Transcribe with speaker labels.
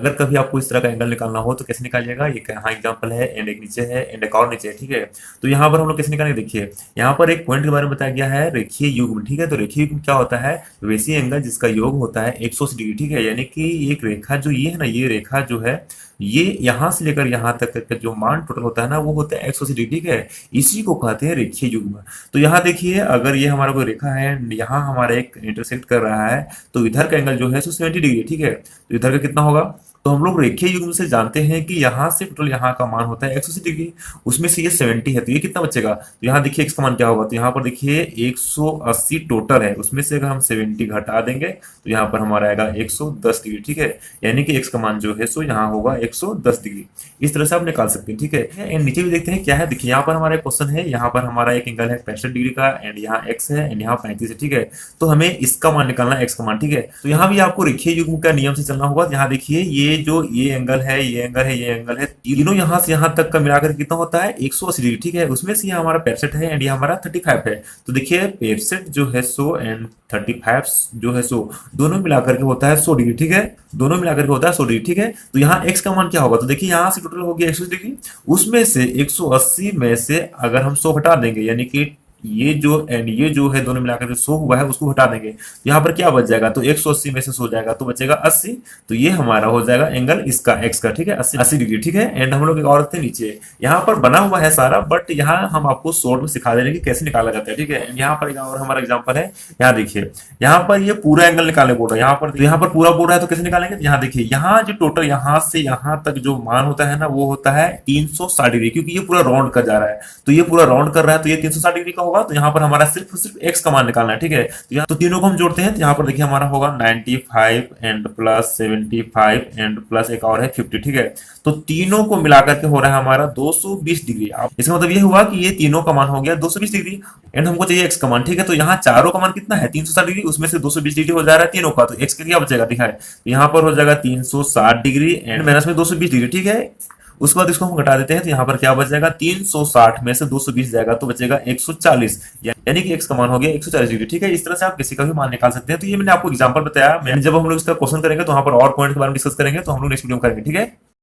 Speaker 1: अगर कभी आपको इस तरह का एंगल निकालना हो तो कैसे निकालिएगा, ये यहाँ एग्जांपल है एंड एक नीचे है एंड एक और नीचे है, ठीक है। तो यहाँ पर हम लोग कैसे निकालेंगे, देखिए यहाँ पर एक पॉइंट के बारे में बताया गया है रेखीय युग्म, ठीक है। तो रेखीय युग्म क्या होता है, वैसी एंगल जिसका योग होता है 180 डिग्री, ठीक है। यानी कि एक रेखा जो ये है ना, ये रेखा जो है ये यहाँ से लेकर यहाँ तक का जो मान टोटल होता है ना वो होता है 180 डिग्री, ठीक है। इसी को कहते हैं रेखीय युग्म। तो यहाँ देखिए अगर ये हमारा कोई रेखा है, यहाँ हमारा एक इंटरसेक्ट कर रहा है, तो इधर का एंगल जो है 70 डिग्री है, ठीक है। तो इधर का कितना होगा, तो हम लोग रेखीय युग्म से जानते हैं कि यहाँ से टोटल यहाँ का मान होता है 180 डिग्री, उसमें से ये 70 है, तो ये कितना बचेगा, तो यहाँ देखिए x का मान क्या होगा, तो यहाँ पर देखिए 180 टोटल है, उसमें से अगर हम 70 घटा देंगे तो यहाँ पर हमारा आएगा 110 डिग्री, ठीक है। यानी कि x का मान जो है सो यहाँ होगा 110 डिग्री। इस तरह से आप निकाल सकते हैं, ठीक है। एंड नीचे भी देखते हैं क्या है, देखिए यहाँ पर हमारा क्वेश्चन है, यहाँ पर हमारा एक एंगल है 65 डिग्री का एंड यहाँ x है एंड यहाँ 35 है, ठीक है। तो हमें इसका मान निकालना है, x का मान, ठीक है। तो यहाँ भी आपको रेखीय युग्म का नियम से चलना होगा। यहाँ देखिए ये जो ये एंगल है, ये एंगल है, ये एंगल है, तीनों यहाँ से यहाँ तक का मिलाकर कितना होता है 180 डिग्री, ठीक है। उसमें से ये हमारा 65 है एंड ये हमारा 35 है। तो देखिए 65 जो है सो एंड 35 जो है सो दोनों मिलाकर के होता है 100 डिग्री, ठीक है। दोनों मिलाकर के होता है 100 डिग्री, ठीक है। तो यहाँ x का मान क्या होगा, तो देखिए यहाँ से टोटल हो गया 180 डिग्री, उसमें से 180 में से अगर हम 100 हटा देंगे, यानी कि ये जो एंड ये जो है दोनों मिलाकर जो 100 हुआ है उसको हटा देंगे, तो यहाँ पर क्या बच जाएगा, तो 180 में से 100 जाएगा तो बचेगा 80। तो ये हमारा हो जाएगा एंगल इसका x का, ठीक है, 80 डिग्री, ठीक है। एंड हम लोग एक और रखते हैं नीचे, यहाँ पर बना हुआ है सारा, बट यहाँ हम आपको शॉर्ट में सिखा दे रहे हैं कि कैसे निकाला जाता है, ठीक है। यहाँ पर एक और हमारा एग्जाम्पल है, यहाँ देखिए यहाँ पर ये पूरा एंगल निकालने बोल रहा है, यहाँ पर पूरा बोल रहा है, तो कैसे निकालेंगे, तो यहाँ देखिए यहाँ जो टोटल यहाँ से यहाँ तक जो मान होता है ना वो होता है 360 डिग्री, क्योंकि ये पूरा राउंड कर जा रहा है, तो ये पूरा राउंड कर रहा है, तो ये 360 डिग्री का होगा। तो यहाँ पर हमारा सिर्फ x का मान निकालना है, ठीक है। तो यहाँ तो तीनों को हम जोड़ते हैं, तो यहाँ पर देखिए हमारा होगा 95 एंड प्लस 75 एंड प्लस एक और है 50, ठीक है। तो तीनों को मिलाकर के हो रहा है हमारा 220 डिग्री। इसका मतलब ये हुआ कि ये तीनों का मान हो गया 220 डिग्री एंड हमको चाहिए x का मान, ठीक है। तो यहाँ चारों का मान कितना है 360 डिग्री, उसमें से 220 डिग्री हो जा रहा है तीनों का, तो x का क्या बचेगा दिखा है, तो यहाँ पर हो जाएगा 360 डिग्री एंड माइनस में 220 डिग्री, ठीक है। उसके बाद इसको हम घटा देते हैं, तो यहाँ पर क्या बच जाएगा 360 में से 220 जाएगा तो बचेगा 140, यानी कि x का मान हो गया 140 डिग्री, ठीक है। इस तरह से आप किसी का भी मान निकाल सकते हैं। तो ये मैंने आपको एग्जांपल बताया, मैंने जब हम लोग इसका क्वेश्चन करेंगे तो वहां पर और पॉइंट के बारे में डिस्कस करेंगे, तो हम लोग नेक्स्ट वीडियो में करेंगे, ठीक है।